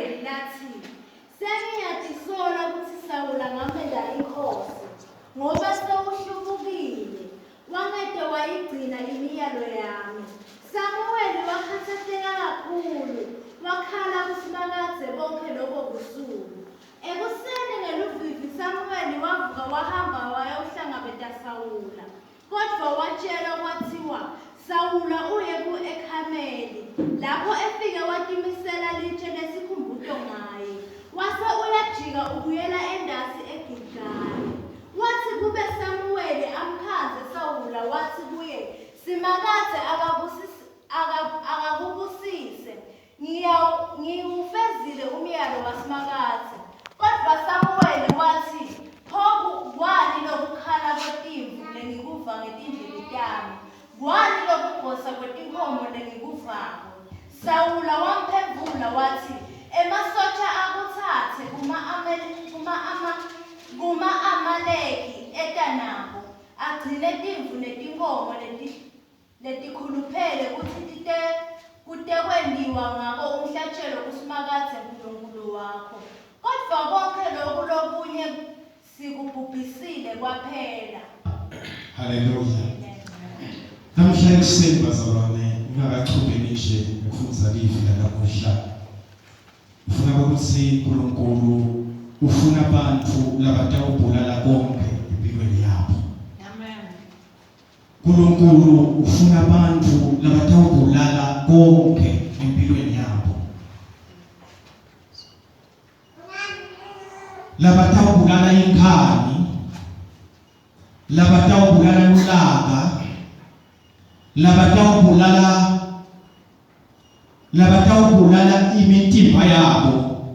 samuweli lathi sengiyazisola ukuthi Sawula ngamenda inkosi ngoba sewuhlubukile wangede wayigcina imiyalo yami. Samuweli wakhathazeka kakhulu wakhala kuSimakadze bonke lobo busuku. Ekuseni ngeluvivi Samuweli wavuka wahamba wayohlangabeza Sawula. Kodwa watshela kwathiwa Sawula uye ku-Ekhameli. Lapho efike watimisela litshe lesikhumbuzo ngaye. Wase uyajika ubuyela endasi eGilgali. Wathi kube Samuweli amkhaze Sawula wathi kuye, Simakadze akakubusise. Ngiwufezile umyalo waSimakadze. Kodwa Samuweli wathi, pho kwani lokukhala kwetimvu lengikuva ngetindlebe tami? Kwani lokubhosa kwetinkomo lengikuvako? Sawula wamphendula wathi, emasotsha akuthathe kuma-Amaleki etanabo agcine timvu netinkomo letikhuluphele kuthi kutekwendiwa ngako umhlatshelo kuSimakadze uNkulunkulu wakho. Kodwa konke lokhu lokunye sikubhubhisile kwaphela. Haleluya. Namhlanje ekuseni bazalwane ngingakachubeni nje ngifundza livi lanamuhla. Ufuna ukuthi uNkulunkulu ufuna abantu labatawubulala bonke empilweni yabo. Amen. uNkulunkulu ufuna abantu labatawubulala bonke empilweni yabo. Labatawubulala inkhani, labatawubulala ulaka, labatawubulala imitimba yabo.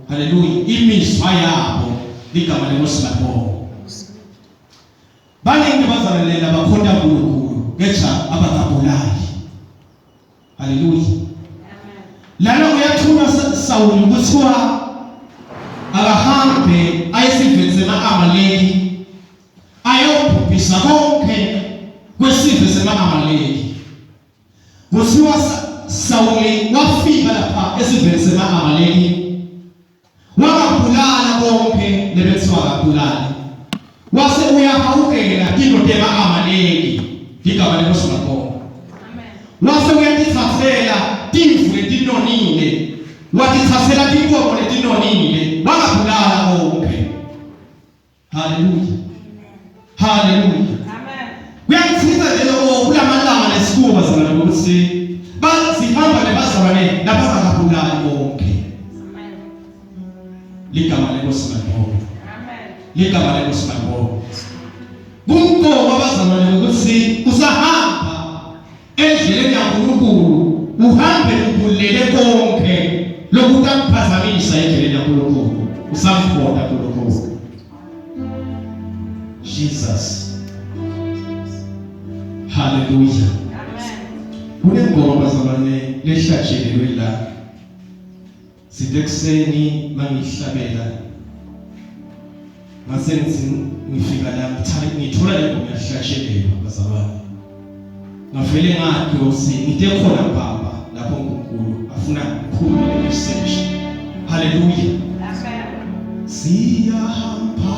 Haleluya. Imiswa yabo ligama lenkosi labonga. Baningi bazalelela bakhonda uNkulunkulu ngecha abakabulali. Haleluya. Amen. Lana uyathuma Sawuli kuthiwa akahambe ayesiveni sema-Amaleki ayobhubhisa konke kwesizwe sema-Amaleki. Kuthiwa Sawuli wafika lapha esiveni sema-Amaleki wakabulala bonke lebethiwa akabulali. Wase uyahawukela indoda yema-Amaleki igama lenkosi labonga. Amen. Wase uyatithathela timvu letinonile, watithathela tinkomo letinonile, wakabulala bonke. Haleluya. Haleluya. Amen. Kuyangisiza nje kulamalanga lesikuba bazalwane ukuthi bazihamba nebazalwane labakabulali bonke. Amen. Ligama lenkosi labonga. Amen. Ligama lenkosi labonga. Kumqoka abazalwane ukuthi usahamba endleleni yaNkulunkulu uhambe ubulele konke lokukuphazamisa endleleni yaNkulunkulu. Usamfoda uNkulunkulu. Jesus. Hallelujah. Amen. Kunengoma bazalwane lehlatshelelwe la. Sithekuseni mangihlabela ngasenzi ngifika la ngithola le ngoma yahlatshelelwa bazalwane. Ngavele ngathi ngithe khona baba lapho uNkulunkulu afuna ukukhuluma message. Hallelujah. Amen. Siyahamba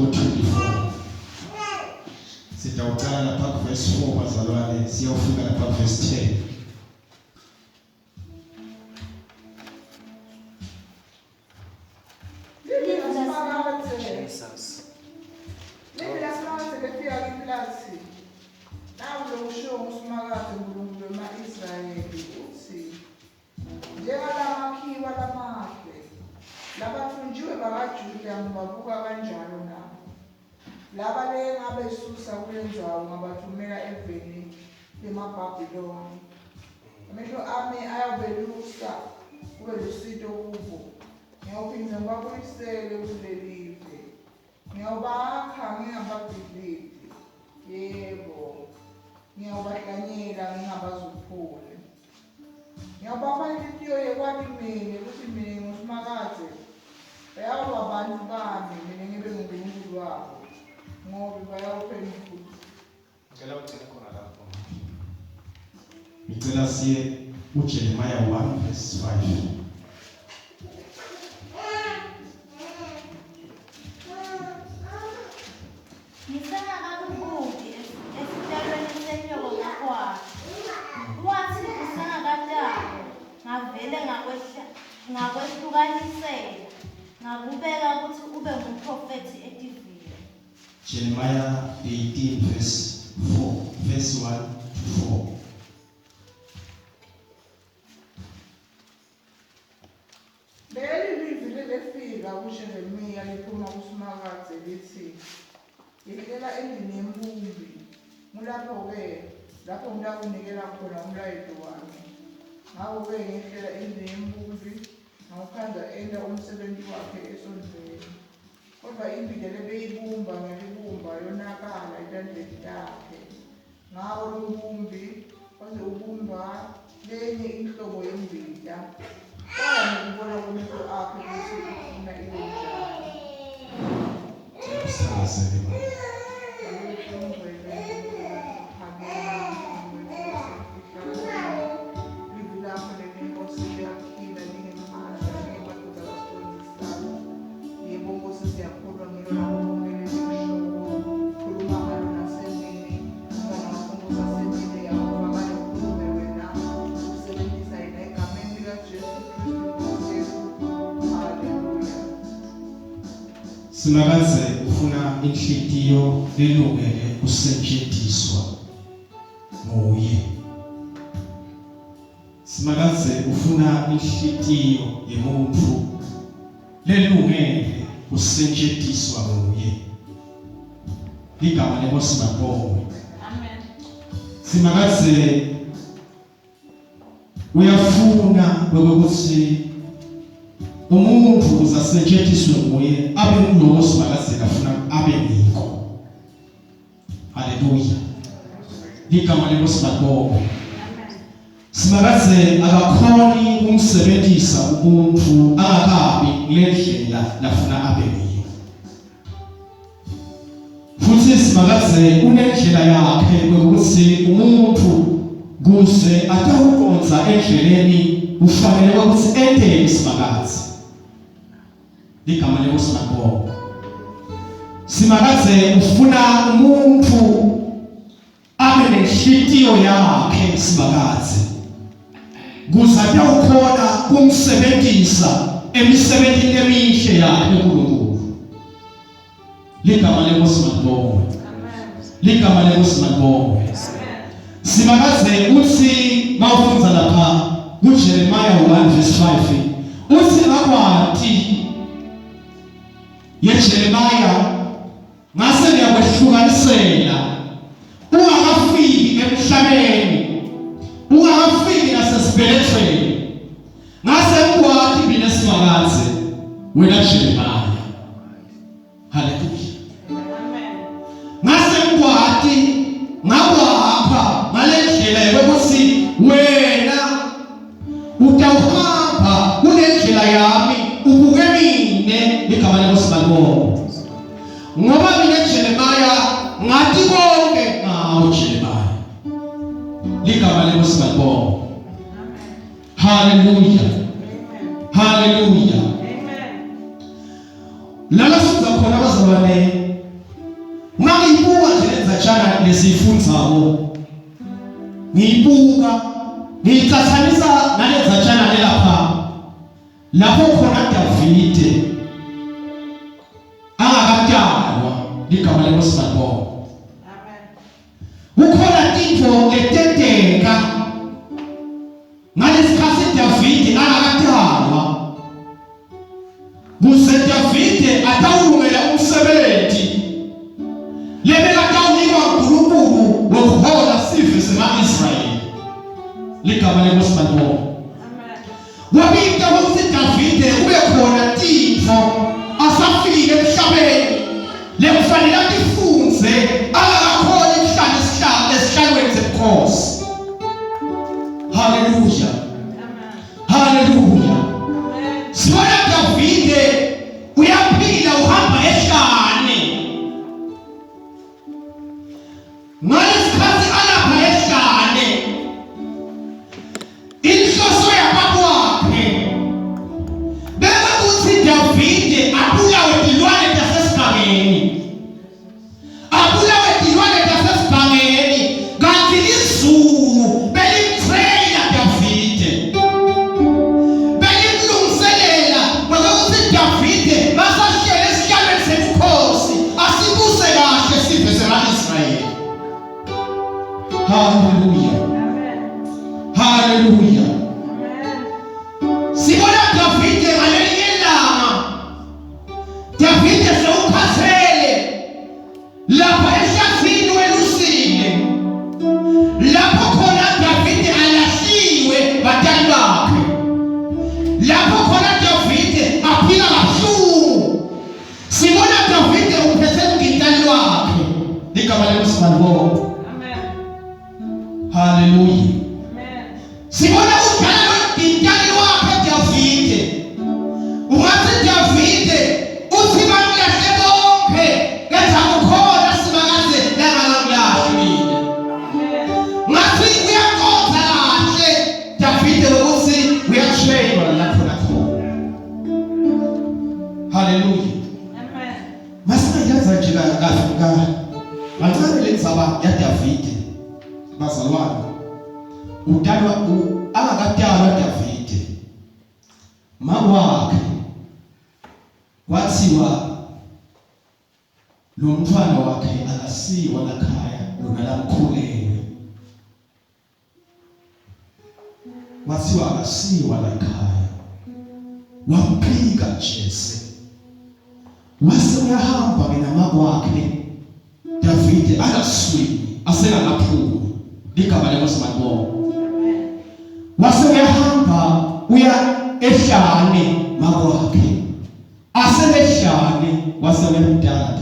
ku-24. Sitawuqala lapha ku-verse 4 bazalwane siyawufika lapha ku-verse 10. Labathunjiwe bakaJuda ngibabuka kanjalo nabo. Laba ngabesusa kulenzawo ngabathumela eveni lemaBhabhiloni. Amehlo ami ayabelusa kube lusito kubo. Ngiyawuphinde ngibabuyisele kulelive. Ngiyawubakha ngingababhidlizi. Yebo. Ngiyawubahlanyela ngingabazuphuli. Ngiyawubapha inhliziyo yekwalimini ukuthi mina nguSimakade. Bayaba abantu bami mina ngibe nguNkulunkulu wabo. Ngoba bayawuphendula. Ngicela uthini khona lapho. Ngicela siye uJeremiah 1 verse 5. Ngisengakabuki esitelweni senyoko ngakwakhe. Wathi kusengakadalo ngavele ngakwehlukanisela ngakubeka ukuthi ube ngumprofethi etivini. Jeremiah 18 verse 4 verse 1 to 4. Leli livile lefika kuJeremiya liphuma kuSimakade lithi yehlela endlini yembumbi. Lapho ngilakunikela khona umlayezo wami. Ngawo-ke ngehlela endlini yembumbi ngawukhanda enda umsebenzi wakhe esondweni. Kodwa imbila lebeyibumba ngelibumba yonakala etandleni yakhe. Ngawo lo mbumbi waze ubumba lenye inhlobo yembila. Kwaya ngokubona kwamehlo akhe ukuthi ufuna iwenjani. Simakade ufuna inhliziyo elungele kusetshenziswa nguye. Simakade ufuna inhliziyo yomuntu lelungele kusetshenziswa nguye. Ligama lenkosi mabongwe. Amen. Simakade uyafuna ukuthi umuntu uzasetshenziswe nguye abe ngulowo Simakade afuna abe ngikho. Haleluya. Ligama lenkosi mabongwe. Simakade akakhoni ukumsebenzisa umuntu angakabi ngendlela lafuna abe ngayo. Futhi Simakade unendlela yakhe ukuthi umuntu kuze atawukonza endleleni ufanele ukuthi ende Simakade. Ligama lenkosi mabongwe. Simakade ufuna umuntu abe nenhliziyo yakhe Simakade. Kuze atawukhona kumsebenzisa emisebenzini emihle yakhe uNkulunkulu. Ligama lenkosi mabongwe. Ligama lenkosi mabongwe. Simakade uthi mawufunza lapha kuJeremiah 1 verse 5 uthi ngakwati yeJeremiah ngase ngiyakwehlukanisela ungakafiki emhlabeni ungakafiki nasesibelethweni ngase ngikwati mina Simakade wena Jeremiah. Haleluya. Amen. Ngase ngikwati ngakwapha ngalendlela yokuthi wena utawuhamba kulendlela yami ubuke mine. Ligama lenkosi mabongwe. Ngoba mina Jeremiah ngathi konke ngawo Jeremiah. Ligama lenkosi mabongwe. Haleluya. Haleluya. Amen. Lala siza khona bazalwane lesifundzayo ngiyibuka ngiyicathanisa nalezatshana lapha lapho khona Davide angakatalwa ligama lenkosi malibonga. Kukhona tintfo letenteka ngalesikhathi Davide angakatalwa kuze Davide atawulungela umsebenzi lebekatawunikwa uNkulunkulu wokuhola sive sema-Israyeli ligama lenkosi malibonga. Wabita ukuthi Davide kube khona tintfo asafile emhlabeni lekufanele atifunze akakhona emhlabeni esihlalweni sebukhosi. Haleluya, haleluya. Sibona Davide uyaphila uhamba ehlane ngalesikhathi alapha ehlane inhloso yabakwakhe bekuthi Davide abulawe tilwane tasesigangeni, abulawe tilwane tasesigangeni kanti izulu belimtrena Davide belimlungiselela ngokuthi Davide basahlele esihlalweni sebukhosi asibuse kahle sive sema-Israyeli. Haleluya, haleluya. Sibona Davide ngalelinye ilanga Davide sewukhathele lapha ehlathini welusile lapho khona Davide alahliwe batali bakhe, lapho khona Davide aphila kabuhlungu. Sibona Davide uphethe umgitali wakhe ligama lenkosi malibonga. Haleluya. Sibona udala lomgitali wakhe Davide. Ungathi Davide uthi bamlahle bonke kenza kukhona sibakaze langalamlahlile. Ngathi uyaqonda kahle Davide ukuthi uyatrainwa lapho nakhona. Haleluya. Masingayenza nje kahle ngancane lenzaba ya Davide bazalwane. Udalwa angakatalwa Davide makwakhe kwathiwa lo mntwana wakhe akasiwa lakhaya lona lamkhulelwe, kwathiwa akasiwa lakhaya wamphika Jese wase uyahamba namakwakhe Davide akaswini asengaphumi ligama lenkosi malibonga. Wase uyahamba uya ehlane makwakhe asebehlane wase wemdala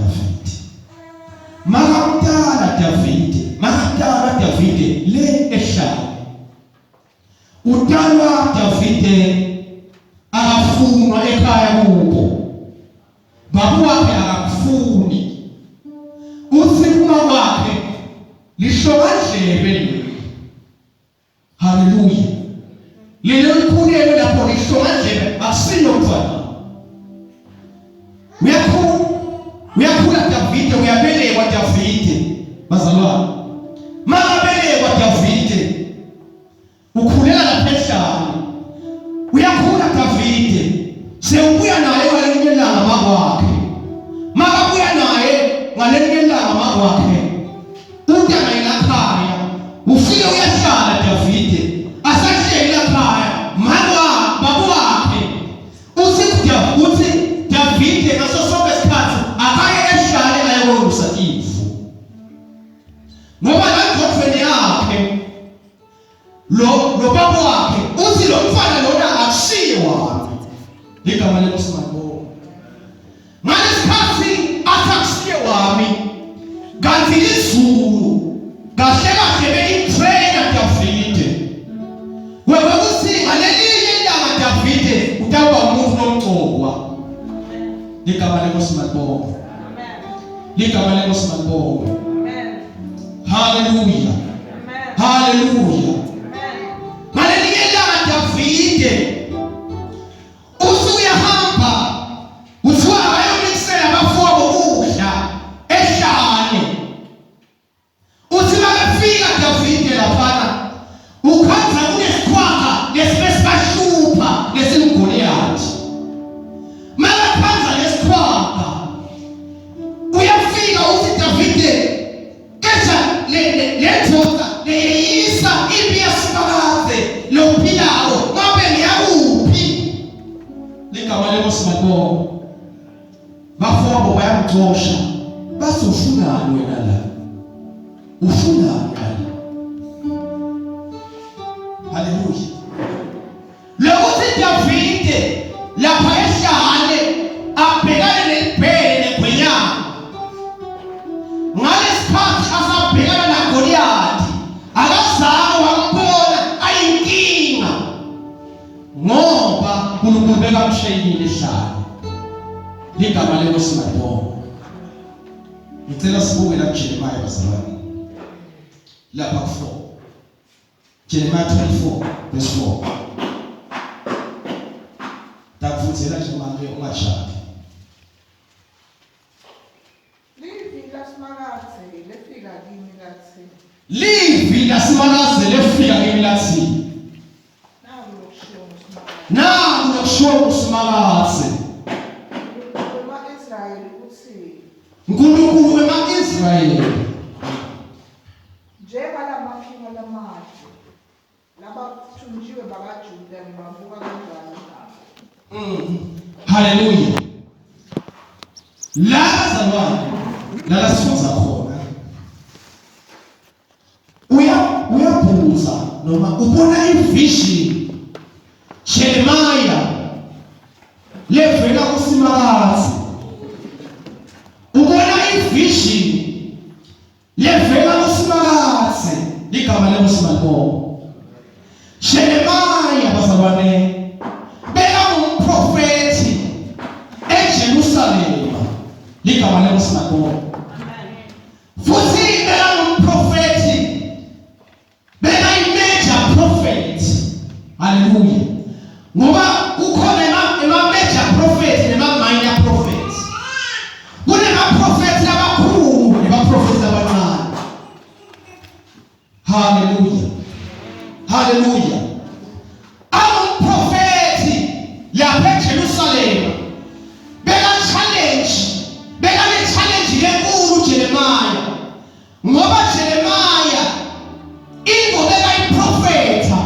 Davide makatala Davide le ehlane utalwa Davide akafunwa ekhaya kubo babu wakhe akakufuni uthi uma wakhe lishokandlebe. Haleluya. Lelo likhulelo lapho lishokandlebe asilo mfana. Uyakhula Davide, uyabelekwa Davide bazalwane. Makabelekwa Davide ukhulela lapha ehlane. Uyakhula Davide sewubuya naye ngalelinye ilanga makwakhe. Makabuya naye ngalelinye ilanga makwakhe udala ilakhaya ufike uyahlala Davide asahleli lakhaya babu wakhe uthi Davide ngaso sonke isikhathi akaye ehlale ayekolusa imvu ngoba landodeni yakhe lo babu wakhe uthi lo mfana lona akushiye wami ligama lenkosi malibonga. Ngalesikhathi akushiye wami kanti izulu kahle kahle belimtrena Davide wekuthi ngalelinye ilanga Davide utaba umuntu nomgcokwa ligama lenkosi malibonga. Ligama lenkosi malibonga. Haleluya, haleluya. Ngalelinye ilanga Davide usuyahamba uthiwa ayomixela abafowabo ukudla ehlane simadongo bafowabo bayamxosha basofunani wena la ufunani la haleluya lokuthi Davide lapha ehlane abhekane nelibhele kwenyama ngalesikhathi asabhekana naGoliathi akazange wambona ayinkinga ngoba uNkulunkulu bekamshayile ehlane ligama lenkosi madongo. Ngicela sibuke la Jeremiah bazalwane lapha ku 4 Jeremiah 24 verse 4 takufuthela nje manje ungashadi livi lasimakaze lefika kimi lathi livi lasimakaze lefika kimi lathi naku lokushiwo ngusimakaze Israyeli uthi uNkulunkulu wema-Israyeli njengalamaphiko lamahle labathunjiwe bakaJuda ngibabuka kanjani nabo. Haleluya. La bazalwane la sifunza khona uyabuza noma ubona ivision Jeremiah levela kusimakazi ubona ivision levela kusimakazi ligama lenkosi Jeremiah bazalwane beka umprofeti eJerusalem ligama lenkosi futhi beka umprofeti beka imajor prophet haleluya ngoba ukhona ema-major prophet nema-minor prophet kunema-prophet abakhulu nema-prophet abancane haleluya haleluya umprofeti lapha eJerusalem beka-challenge lenkulu Jeremiah ngoba Jeremiah into bekayiprofetha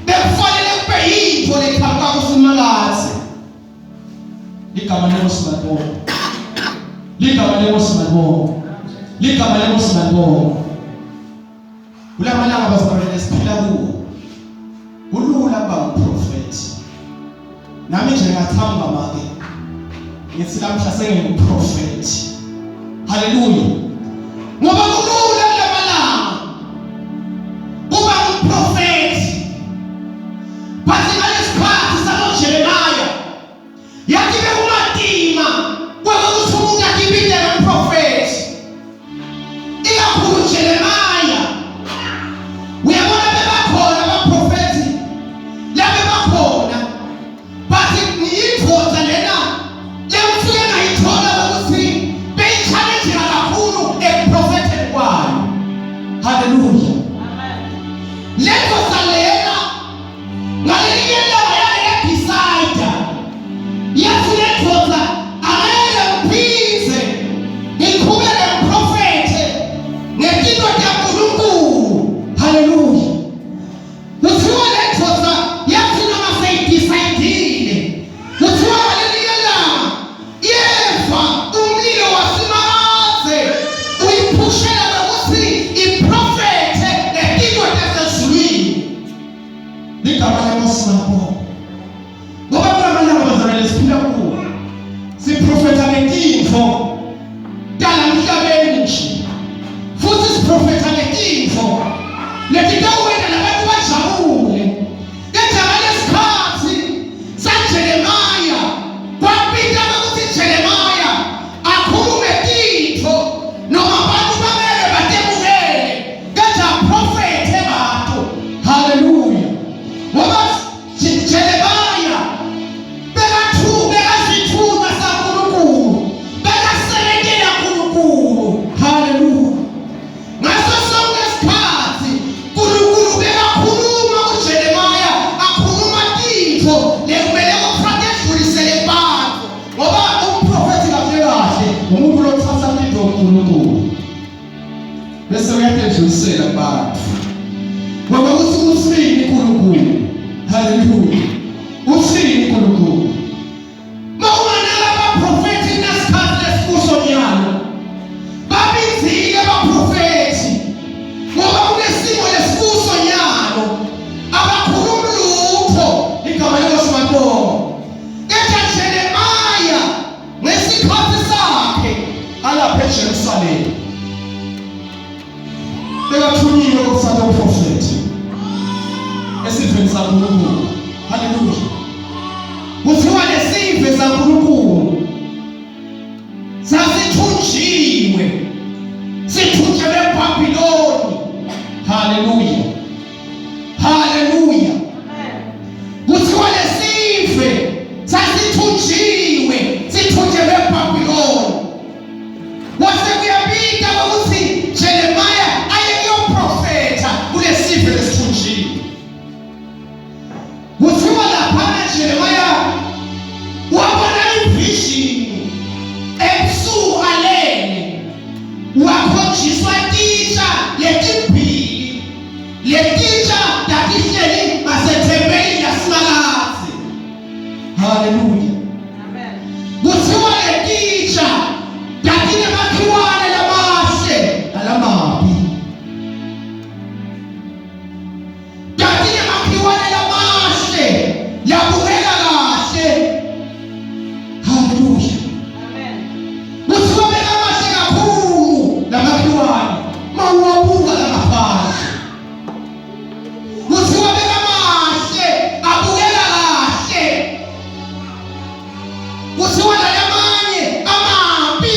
bekufanele kube yinto lekhamba kusimakazi ligama lenkosi madongo ligama lenkosi madongo ligama lenkosi madongo kulamalanga bazalwane esiphila kuwo kulula kuba umprofeti nami nje ngathamba make ngithi lamhla sengingumprofeti haleluya ngoba kulula kulamalanga kuba umprofeti bathi ngalesikhathi sanoJeremiah yathi bekumadima kwakuthi umuntu akibindele umprofeti ikakhulu Jeremiah uyabona bebakhona abaprofeti labe bakhona bathi ngiyithoza lena lemfuye ngayithola ukuthi beyi-challenge kakhulu ekuprofetheni kwayo haleluya leto salena ngalelinye ilanga yale-decide yathi lethoza angeke ngiphize ngiqhubeke ngiprofethe ngetinto kaNkulunkulu haleluya kuthiwa lethoza yathi noma seyidisayidile kuthiwa ngalelinye ilanga yeva umlilo wasimakaze uyiphushela nokuthi iprofethe ngetinto zasezulwini ligama lenkosi madongo ngoba kulamalanga bazalwane siphila kuwo siprofetha ngetinto dala emhlabeni nje futhi siprofetha ngetinto letitawuwena nabantu bajabule kenja ngalesikhathi saJeremiah kwapita ukuthi Jeremiah akhulume tinto noma abantu bamele batemukele kenja profethe bantu haleluya ngoba Jeremiah bekazithuka saNkulunkulu bekasebenela kuNkulunkulu haleluya ngaso sonke isikhathi uNkulunkulu bekakhuluma kuJeremiah akhuluma tinto lekumele kufanele edlulisele abantu ngoba umprofeti kahle umuntu lothatha into kuNkulunkulu bese uyadlulisela kubantu ngoba uthini uNkulunkulu haleluya uthini uNkulunkulu mawungana Jeremiah wabona ivision ebusuku alene wakhonjiswa tisha letimbili letisha tatihleli ngasethembeni yasimakazi. Haleluya. Amen. Kuthiwa letisha tatine makhiwane lamahle nalamabi. Tatine makhiwane lamahle labukeka kahle. Haleluya. Amen. Kuthiwa bekamahle kakhulu lamakhiwane mawuwabuka langaphandle. Kuthiwa bekamahle abukeka kahle. Kuthiwa nalamanye amabi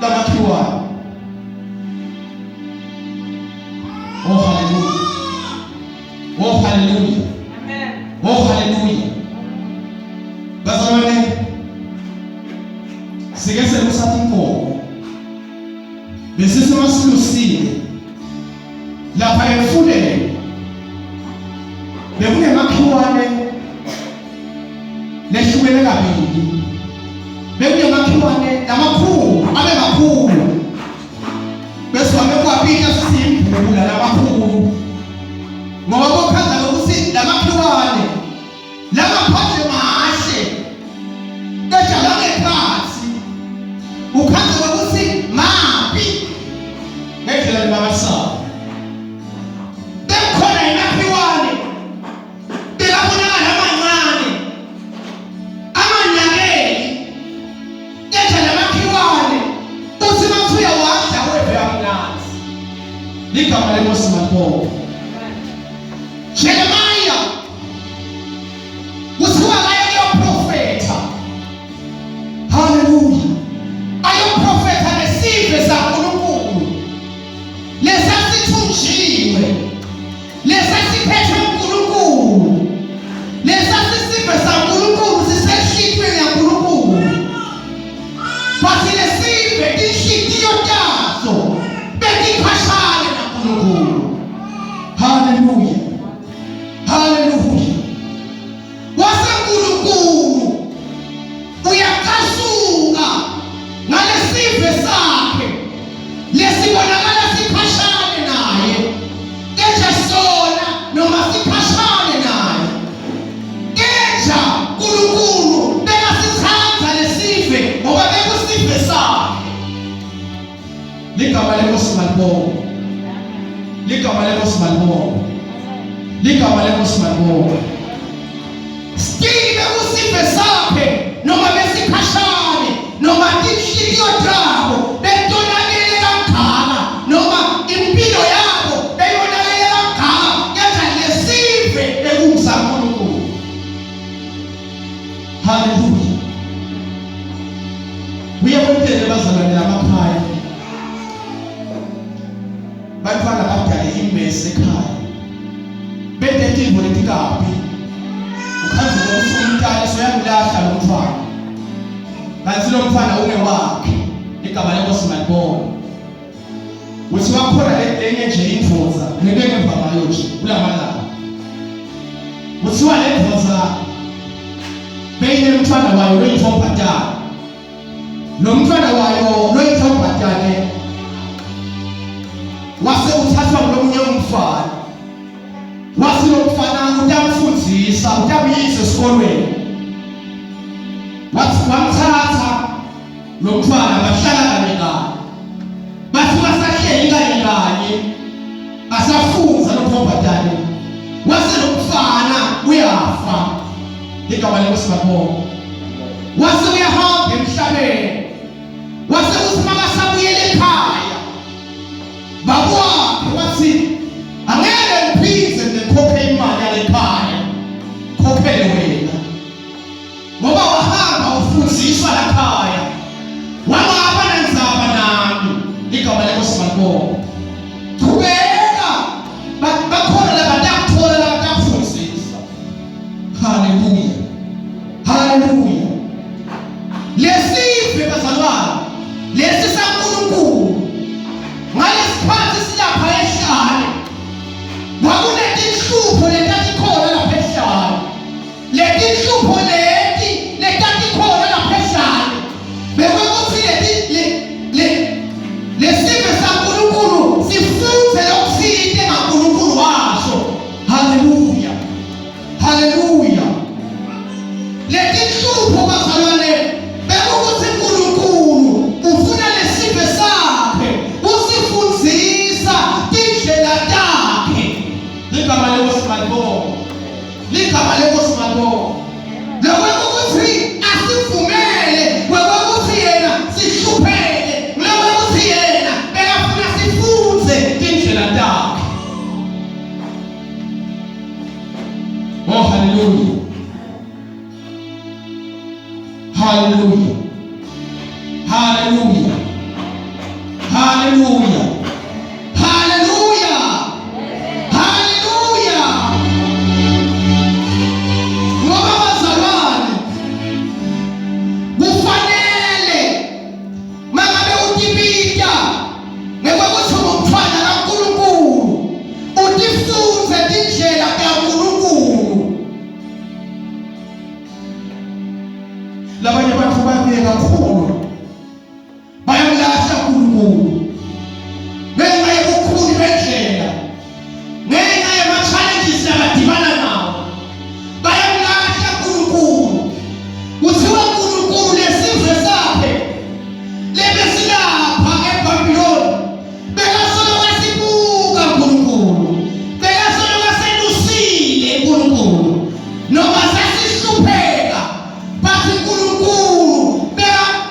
lamakhiwane. Oh haleluya. Oh haleluya. Amen. Oh haleluya. Bazalwane, sike sekusatha inkomo besisimasilosile lapha emfuleni bekunemakhiwane lehlukene kabili. Bekunemakhiwane lamakhulu abe makhulu bese wamekwapita sisimbula lamakhulu ngoba bokhaza lokuthi lamakhiwane lamaphandle mahle kejala ngephansi ukhaza lokuthi mabi ngendlela libabasayo. Bekhona imakhiwane bekabonakala amancane amanyakeli kejala makhiwane uthi mathuya wadla weve amnanzi. Ligama lenkosi makhona. Jeremiah kuthiwa ayoprofetha. Haleluya. Ayoprofetha nesive saNkulunkulu lesasithunjiwe lesasiphethwe uNkulunkulu lesasisive saNkulunkulu sisehlitshwe ngaNkulunkulu. Bathi lesive inhliziyo tazo betiphashane naNkulunkulu. Haleluya. Haleluya. WaseNkulunkulu uyakasuka ngalesive sakhe lesibonakala siphashane naye kenja sona noma siphashane naye kenja uNkulunkulu bekasithatha lesive ngoba bekusive sakhe. Ligama lenkosi malibonga. Ligama lenkosi malibonga. Ligama lenkosi malibonga. Stili bekusive sakhe noma besiphashane noma inhliziyo zabo betonakele kangaka noma impilo yabo beyonakele kangaka kenza lesive bekungusaNkulunkulu. Haleluya. Uyabonile bazalwane lamakhaya bantwana badale imbese ekhaya bedetimbo letikabi ukhanze ukuthi umntwana soyamlahla lo mfana kanti lo mfana ungewakhe. Igama lenkosi malibonga. Uthi wakhona lenye nje indvoza ngeke ngemva ngayo nje kulamalanga. Uthiwa le ndvoza beyine umntwana wayo loyithombhatana. Lo mntwana wayo loyithombhatane wase uthathwa ngulomunye umfana. Wasi lo mfana utamfundzisa utamyisa esikolweni. Wathi wamthatha lo mfana bahlala kanye kanye. Bathi basahleli kanye kanye asafunza lokhombatane. Wase lo mfana uyafa. Igama lenkosi malibonga. Wase uyahamba emhlabeni. Wase uthi makasabuyela ekhaya babwakhe wathi angeke ngiphize ngikhokhe imali yalekhaya. Khokhele wena ngoba wahamba ufundiswa lakhaya wangaba nandzaba nami. Igama lenkosi malibonga. Qhubeka bakhona labatakuthola labatakufundisa. Haleluya. Haleluya. Lesive bazalwane lesi saNkulunkulu ngalesikhathi silapha ehlane kwakunetinhlupho letatikhona lapha ehlane. Le bazalwane bekukuthi uNkulunkulu ufuna lesive sakhe usifundzisa indlela takhe. Ligama lenkosi malibonga. Ligama lenkosi malibonga. Lokuthi asivumele ukuthi yena sihlupheke, lokuthi yena bekafuna sifunze indlela takhe. Oh hallelujah. Hallelujah. Hallelujah. Hallelujah. Hallelujah. Hallelujah. Ngoba bazalwane kufanele mangabe utibita ngekuthi umntwana kaNkulunkulu utifunze indlela kaNkulunkulu. Labanye abantu babuye kakhulu bayamlahla uNkulunkulu ngenxa yobukhulu bendlela, ngenxa yama-challenges abadibana nawo. Bayamlahla uNkulunkulu. Kuthiwa uNkulunkulu lesizwe sakhe lebesilapha eBhabhiloni bekasoloku sibuka uNkulunkulu, bekasoloku selusile uNkulunkulu noma sasihlupheka, but uNkulunkulu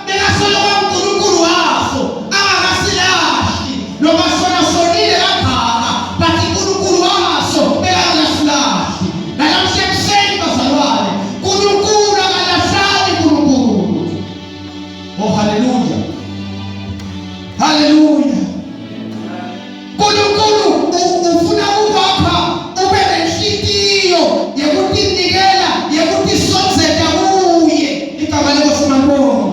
bekasoloku uNkulunkulu waso angakasilahli noma sona sonile kangaka, but uNkulunkulu waso bekangakasilahli. Nalamhla ekuseni bazalwane, uNkulunkulu akalahlali uNkulunkulu. Oh hallelujah. Hallelujah. uNkulunkulu ufuna ukwakha ube nenhliziyo yekutinikela, yekutisonzela kuye. Igama lenkosi malibonga.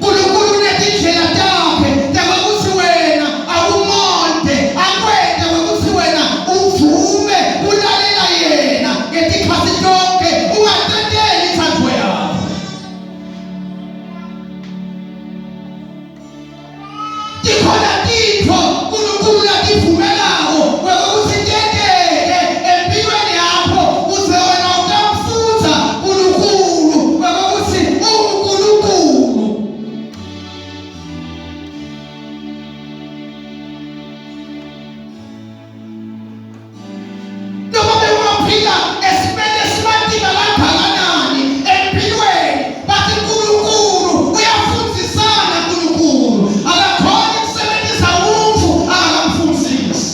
uNkulunkulu unetindlela takhe takuthi wena awumonde, akwente ukuthi wena uvume ulalela yena ngetikhathi zonke, ungateteli ithandwe yakhe. Tikhona tintfo uNkulunkulu lativumelako ukuthi tenteke empilweni yakho uze wena utamfunza uNkulunkulu ukuthi uNkulunkulu. Noma bewungaphila esimeni esimatima kangakanani empilweni, but uNkulunkulu uyafundzisana. uNkulunkulu akakhoni ukusebenzisa umuntu angakamfundzisi.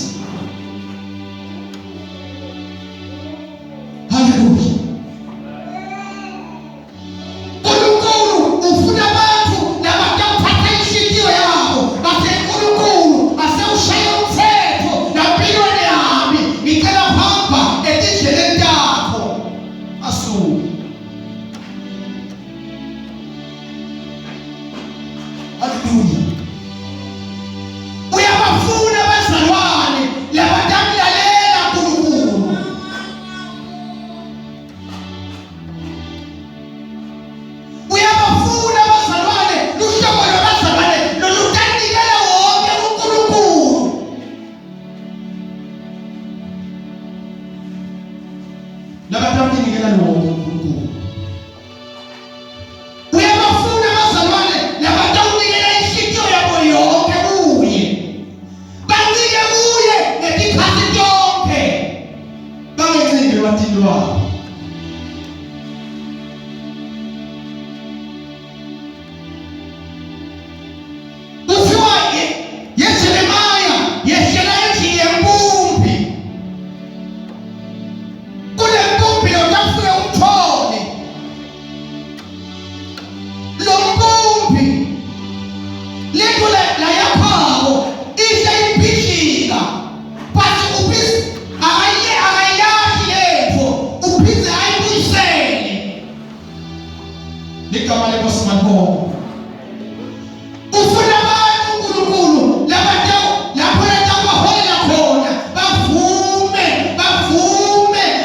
Hallelujah. uNkulunkulu ufuna abantu labataphatha inhliziyo yabo bathi uNkulunkulu asewushaye umthetho nampilweni yami, ngicela hamba etindleleni takho. Asuke. Hallelujah. Uyabafuna bazalwane labatamlalela uNkulunkulu. Uyabafuna bazalwane luhlobo lwabazalwane lolutanikela wonke uNkulunkulu. Labatamnikela wonke uNkulunkulu. Uyabafuna bazalwane labatawunikela inhliziyo yabo yonke kuye, banike kuye ngetikhathi zonke, bangencindi lwatini lwabo. Kuthiwa yeJeremaya yehlela endlini yempumbi. Kule mpumbi lotafule umthole. Lo mpumbi lento la yaphako isha iphishika, but uphize akayilahi lento, uphize ayibuyisele. Ligama lenkosi malibonga. Ufuna abantu uNkulunkulu lapho baholela khona bavume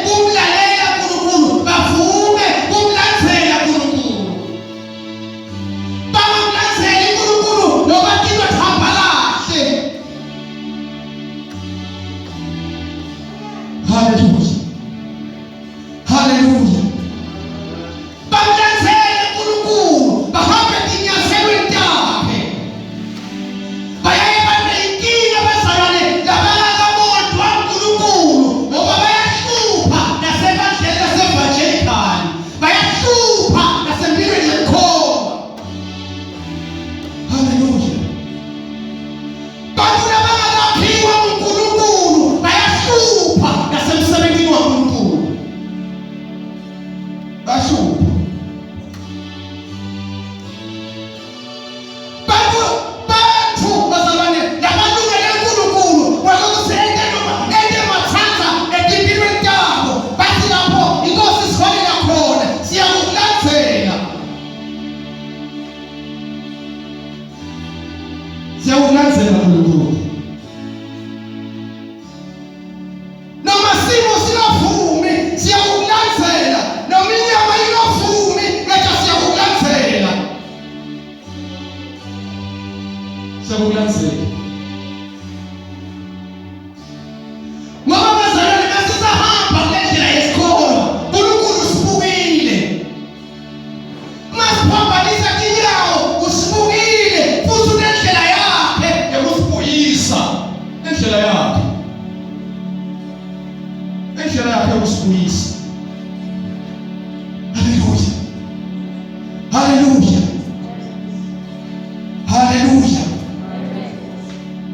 kumlalela uNkulunkulu, bavume kumlandzela uNkulunkulu. Bangamlandzeli uNkulunkulu noba tintfo tihamba kahle. Hallelujah. Hallelujah. Bamlandzele Bashupha. Bantu bazalwane lamalungelo enkulunkulu wakusende noma ende mathatha edimpilweni yabo bathi lapho inkosi siholela khona siyakulandzela. Siyakulandzela uNkulunkulu. Noma simo singavumi siyakulandzela, noma inyama ingavumi nathi siyakulandzela. Siyakulandzela. Ngoba bazalwane masisahamba ngendlela yesikolo, uNkulunkulu usibukile. Masiphambanisa tinyawo usibukile futhi unendlela yakhe yokusibuyisa. Indlela yakhe. Indlela yakhe yokusibuyisa. Haleluya. Haleluya. Haleluya.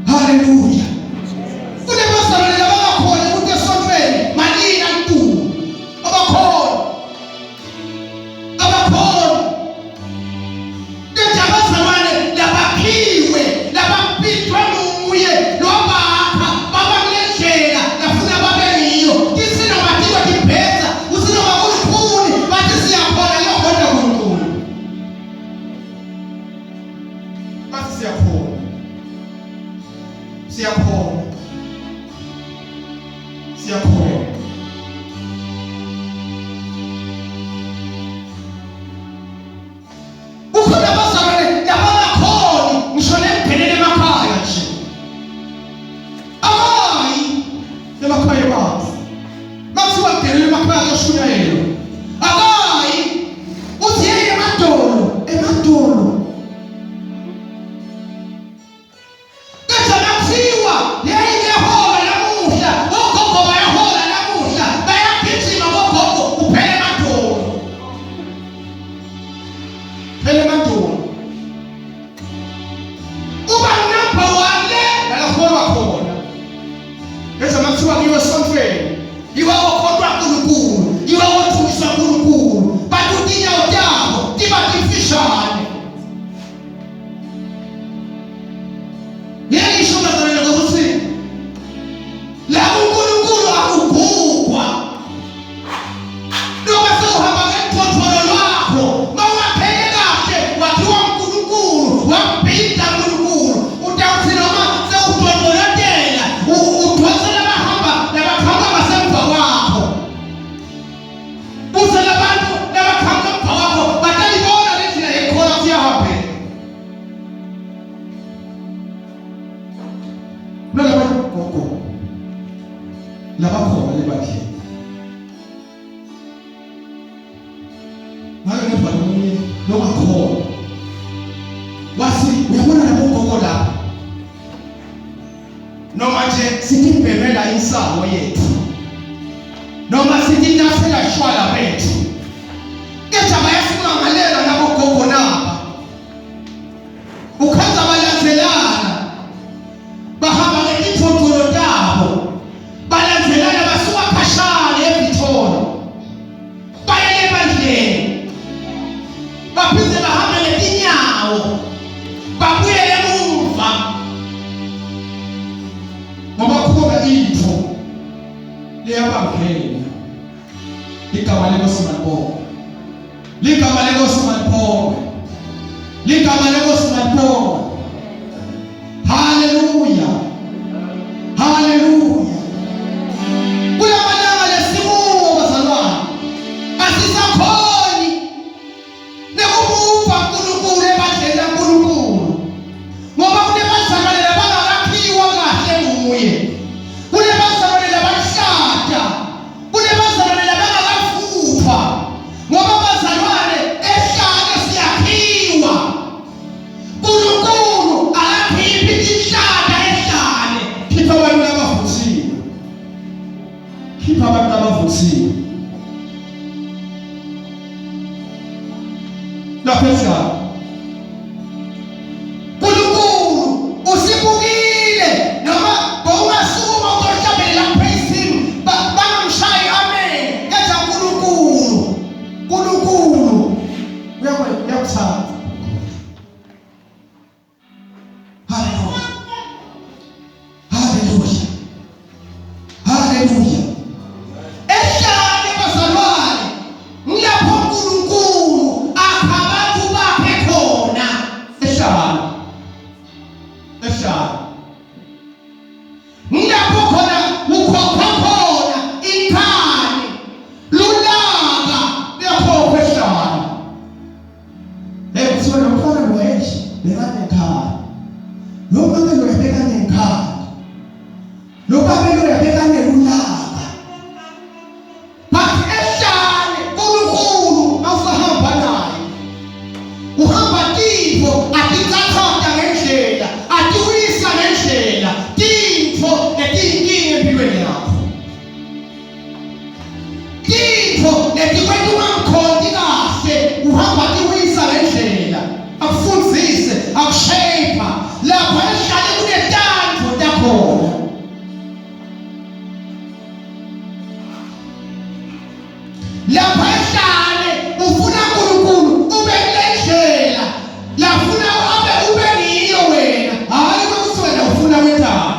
Haleluya. Kule bazalwane labangakhona ukuthi esontweni malina ntu. Abakhona. Abakhona. Kodwa abazalwane labakhiwe, labaphithwe nguye, lobapha baba kulendlela lafuna babe yiyo. Kisina bathiwa kibheza, usina wakuliphuni, bathi siyakhona yokhona kuNkulunkulu. Bathi siyakhona. Siyakhona. Siyakhona. Ukhona abazalwane labangakhoni ngisho nekuphelele emakhaya nje. Akayi emakhaya babo. Makusuka kuphelele emakhaya kashuyayelo. Akayi uthi yeye emadolo, emadolo. Kodwa nakuthiwa yeye ngehola namuhla, ogogo bayahola namuhla, bayagijima bogogo kuphela emadolo. Phela emadolo. Uba number 1 le nalakholwa khona. Bese makuthiwa kiwe esontweni, yiwe okholwa kuNkulunkulu, yiwe othulisa kuNkulunkulu, bathi inyawo yabo tiba timfishane. Yeye isho bazalwane ukuthi la uNkulunkulu akugugwa. Noma sewuhamba ngethotholo lwakho, mawuphele kahle wathiwa uNkulunkulu, wabhida uNkulunkulu, utawuthi noma sewudodolotela udwasela labakhamba ngasemva kwakho. Buse labantu labakhamba emva kwakho batalibona lendlela yekhona siyahambela. Nalabantu gogo labakhona lebandleni. Ngake ngiva nomunye longakhona. Wasi uyabona labo gogo lapha. Noma nje sithi bhemela insango yethu. Noma sithi nasela shwala bethu. Kodwa bayasimangala nabo gogo napa. Ukhanza balandzelana. Bahamba ngetithotolo tabo. Balandzelana basuka khashane eVictoria. Baya ebandleni. Baphinde bahamba ngetinyawo. Babuyele emuva. Ngoba khona into leyabangena. Igama lenkosi malibonge. Ligama lenkosi malibonge. Ligama lenkosi malibonge. Haleluya. Haleluya. Kula malanga lesimuko bazalwane. Asisakhoni nekumuva uNkulunkulu ebandleni kaNkulunkulu. Ngoba kunebazalwane labangakhiwa kahle nguye. Kunebazalwane labahlata. Kunebazalwane labangakafuthwa. Ngoba bazalwane ehlane siyakhiwa. uNkulunkulu akakhiphi inhlaka ehlane. Khipha abantu abavuthiwe. Khipha abantu abavuthiwe. Lapho ehlane. uNkulunkulu usibukile noma bowungasukuma uzohlabelela praise him bangamshayi amen. Kodwa uNkulunkulu lapha ehlane ufuna uNkulunkulu ube kulendlela lafuna ube ngiyo wena, hayi ukuthi wena ufuna wendaba.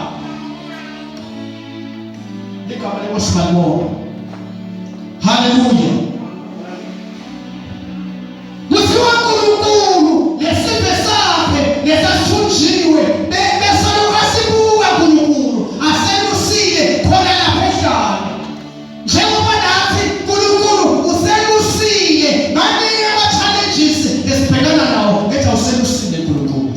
Igama lenkosi malibonga. Haleluya. Kuthiwa uNkulunkulu lesiphe sakhe lesasithunjiwe besoloko sibuka uNkulunkulu aselusile khona lapha ehlane. Njengoba nathi uNkulunkulu uselusile maningi ama-challenges esibhekana nawo ethi awuselusile uNkulunkulu.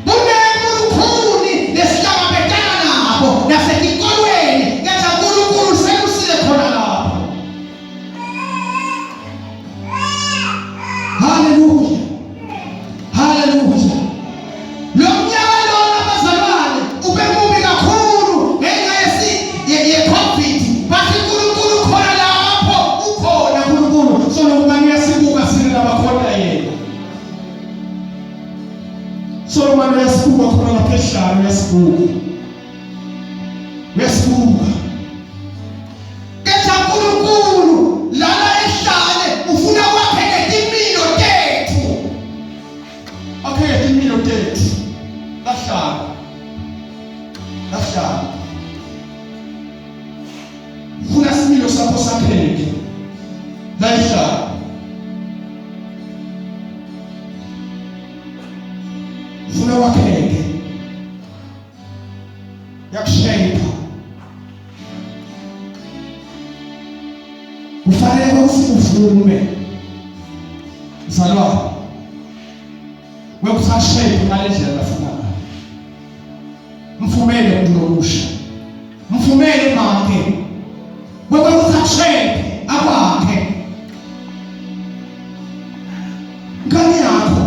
Kunenkulunkulu lesihlangabezana nabo nasetikolweni ethi uNkulunkulu uselusile khona lapho. Haleluya. Haleluya. Lo mnyaka lona bazalwane ube mubi kakhulu ngenxa ye-COVID. Bathi uNkulunkulu khona lapho ukhona uNkulunkulu. So nokuba ngiyasibuka sini labakhona yena. So manje uyasibuka khona lapha ehlane uyasibuka. Uyasibuka. Ketha uNkulunkulu lana ehlane ufuna kwakheke impilo tethu. Okay, impilo tethu. Lahlala. Lahlala. Ufuna similo sakho sakheke. Lahlala. Ufuna wakheke. Yakushape. Kufanele ukuthi uvume. Mzalwane. Wekusashape ngalendlela lafuna ngayo. Mfumele umuntu omusha. Mfumele makhe. Wekusashape akwakhe. Ngani yakho.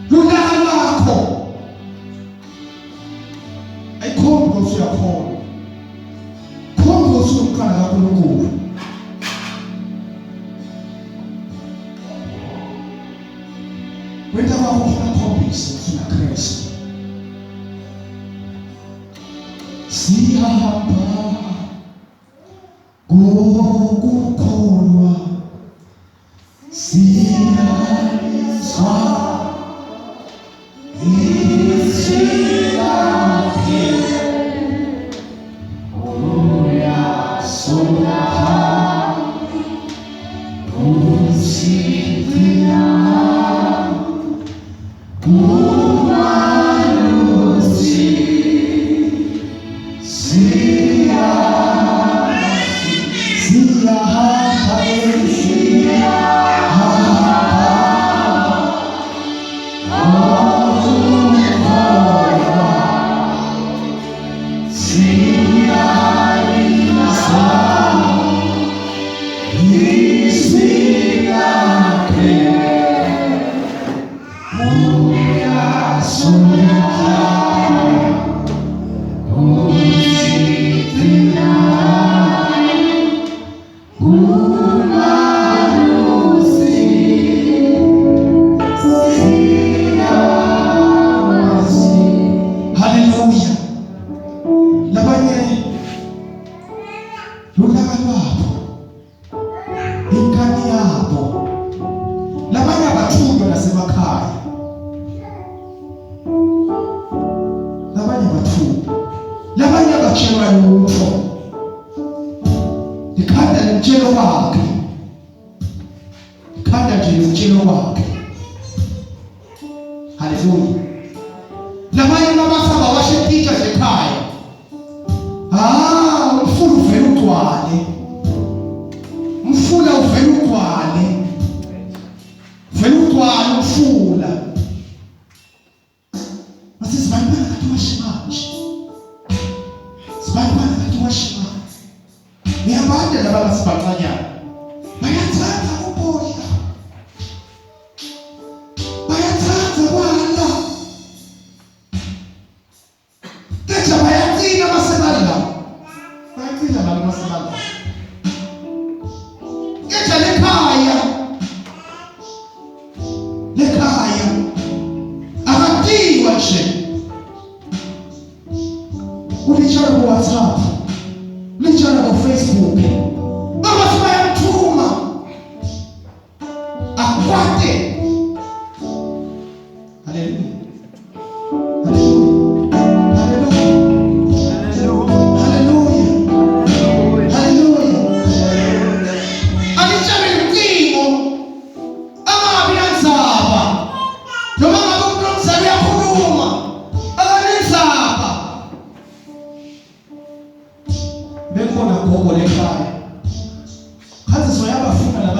Lulaka lwakho. Ayikhombi ukuthi uyakhona. Khombi ukuthi uqala kaNkulunkulu. Wenda kwakho ufuna khombisa ufuna Kristu. Sihamba ngokukholwa siyalizwa isilaphi uyasona usikhina umalusi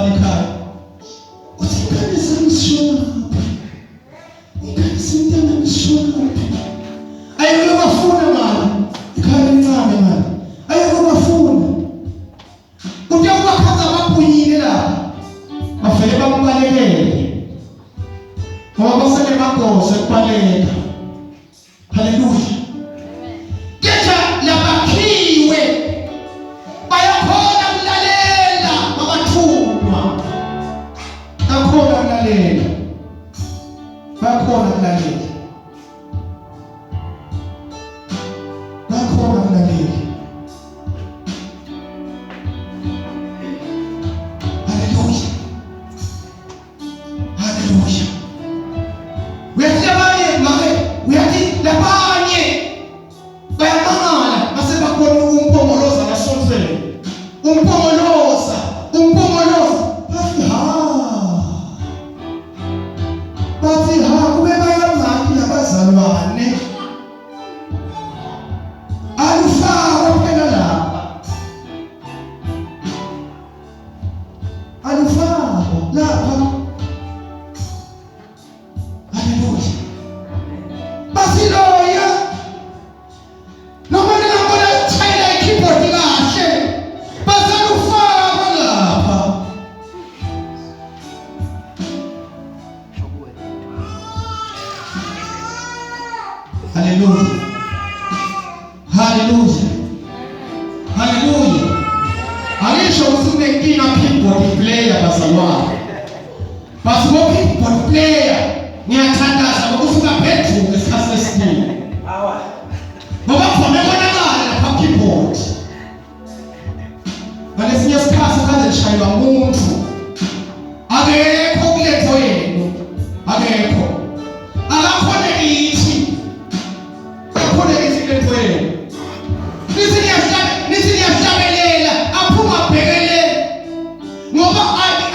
Malakai. Usikanisa mishona. Ikanisa ndana mishona. Ayo mafuna mali. Ikani ngane mali. Ayo mafuna. Utia ubakaza bapunyile la. Bafele bamubalekele. Ngoba basele magoze kubaleka. Hallelujah. Kesha labakiwe. Bayakhona ukulalela abathuma. Bayakhona ukulalela. Bayakhona ukulalela. Bayakhona ukulalela. Hallelujah. Hallelujah. Uyati labanye bayamangala base bakubona umpongoloza nasonfele. Umpongoloza bathi kube bayamaki labazalwane alufakwa phela lapha, alufakwa lapha. Hallelujah. Basiloya noma ningabona chayela ikeyboard kahle basalufaka lapha. Hallelujah. Hallelujah. Hallelujah. Alisho usinenkinga keyboard player basalwa. Basibo keyboard player ngiyathandaza ukufika bedroom ngesikhathi esiningi. Ngoba khona konakala lapha keyboard. Ngalesinye isikhathi kaze lishayelwa umuntu. Akekho kuletho yenu. Akekho. Akakhona kithi. Akakhona kithi kuletho yenu. Nisiyahlabelela aphuma bhekele. Ngoba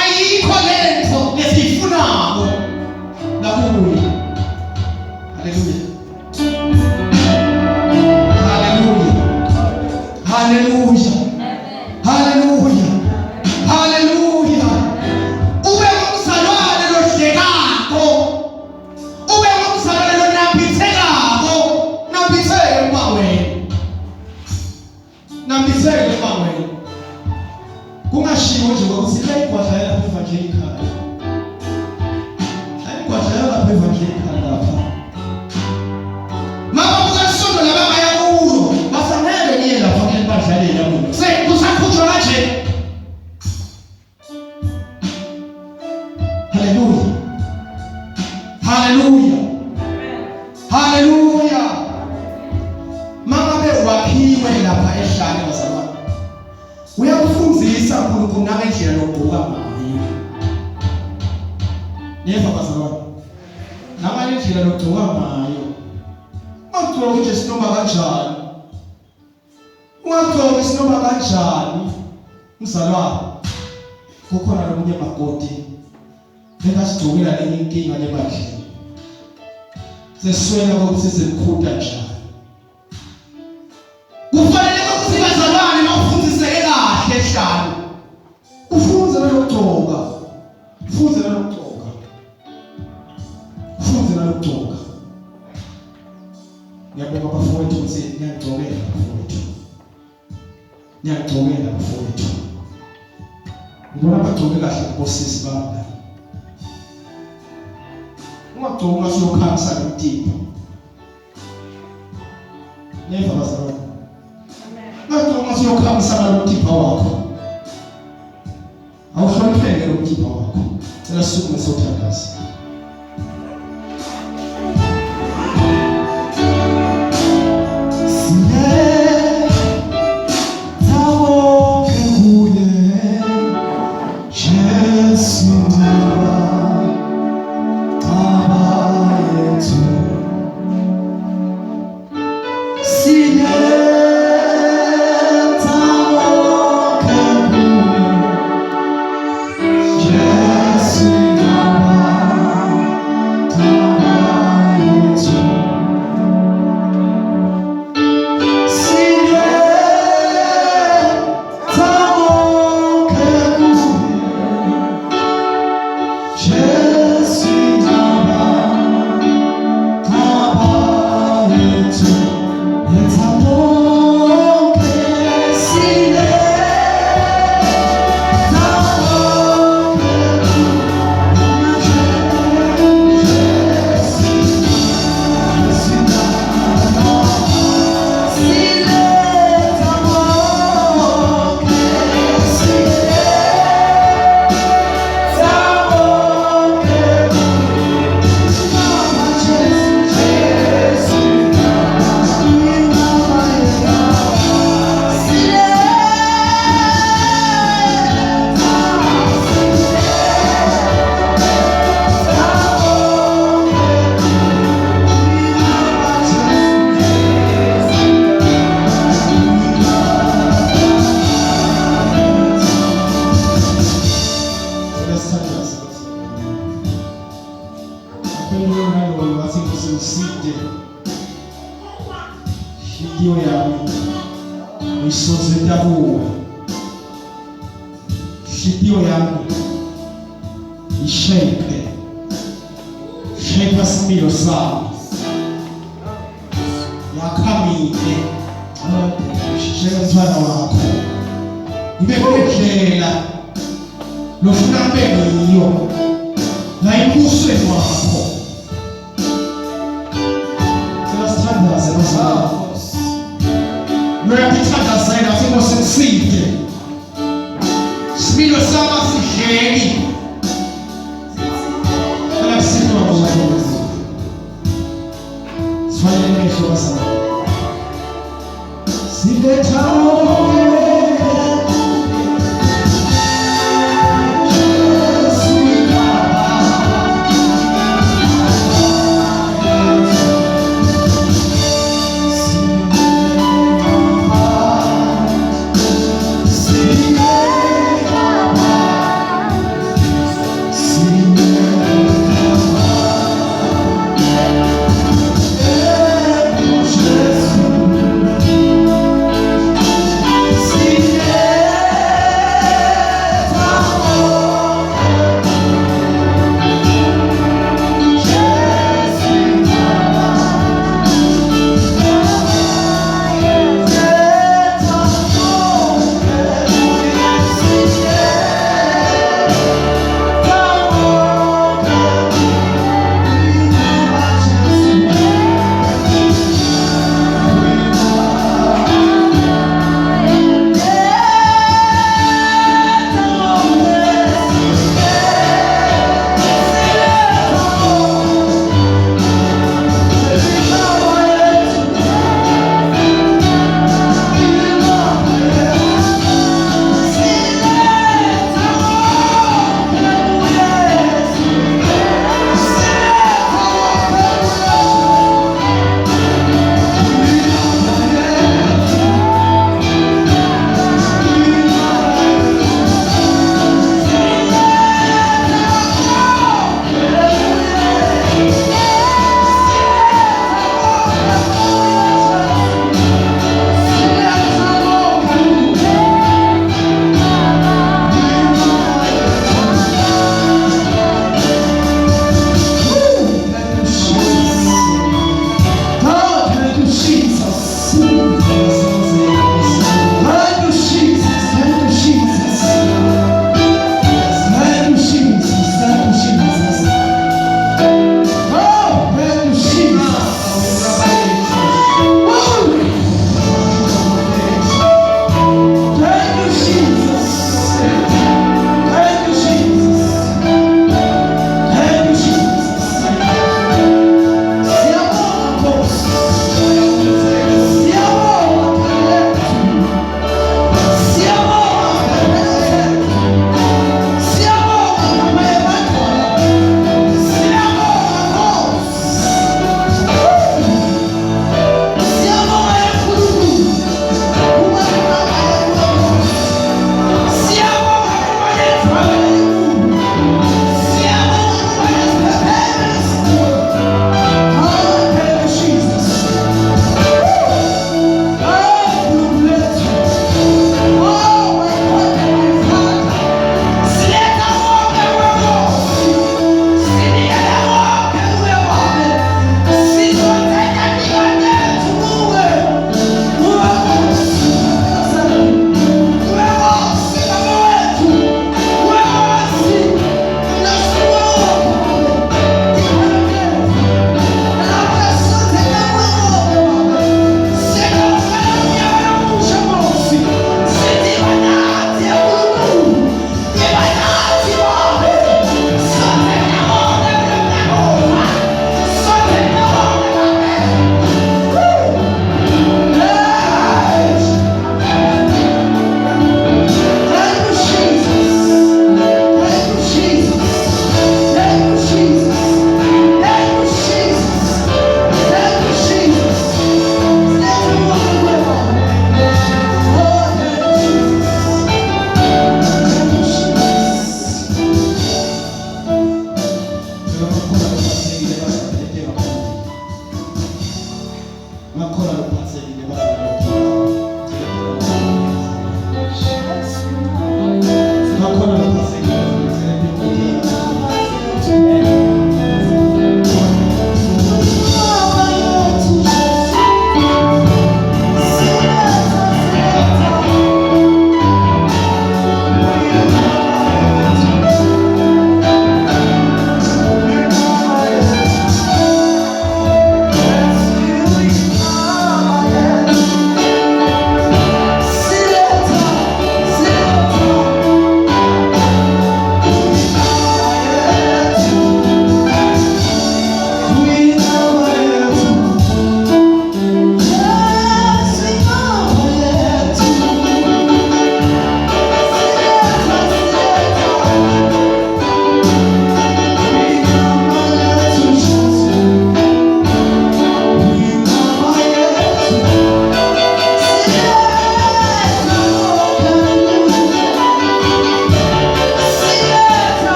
ayikho lento lesifunako. Hallelujah. Hallelujah. Hallelujah. Hallelujah. Hallelujah. Ube ngumzalwane lohlekako. Ube ngumzalwane lonambithekako. Nambitheke emaweni. Nambitheke emaweni. Kungashiwo nje ukuthi le igwadla lapha evangelical. Mama mukasonto labangaya kulo bafanele niye lapha kule badlaleli yabo. Kusakhutshwa kanje. Hallelujah. Hallelujah. Hallelujah. Mama bewaphiwe lapha ehlane bazalwane. Uyakufundisa uNkulunkulu nangendlela lokubhuka ngayo. Niyeva bazalwane. Namanye indlela lokugcoka ngayo. Ungagcoki nje sinoma kanjani. Ungagcoki sinoma kanjani. Mzalwane. Kukhona lomunye makoti. Bengasigcokela lenye inkinga lebandleni. Seswela ukuthi sizemkhutha njani. Kufanele ukuthi bazalwane mawufundiseke kahle ehlalo. Ufunze lokugcoka. Ufunze lokugcoka. Nalugcoka. Ngiyabonga bafowethu ukuthi ngiyagcokela bafowethu. Ngiyagcokela bafowethu. Ngibona bagcoke kahle kubosisi bami. Ungagcoka usuyokhangisa ngetipa. Neva bazalwane. Ungagcoka usuyokhangisa ngalotipa wakho. Awuhlonipheke lo tipa wakho. Cela sukume sothandaza. Yes, Shitio yami isoze dabuwe. Shitio yami ishake. Shake similo sawa. Yakamile. Shake mfana wako. Imekulekelela. Lofuna mbele iyo. Na ikuswe wako. Thandaze basaba. Nuyakithandaza yena simo senside. Similo sama siheli. Ala sitwa kwa. Swali nimesho basaba. Sidetao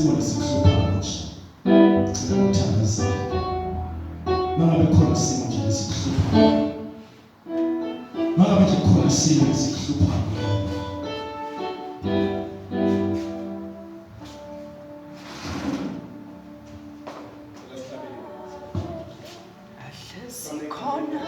simo lesikuhluphayo nje. Ngicela ukuthandazela. Mangabe khona simo nje lesikuhluphayo. Mangabe nje khona simo lesikuhluphayo. Sikhona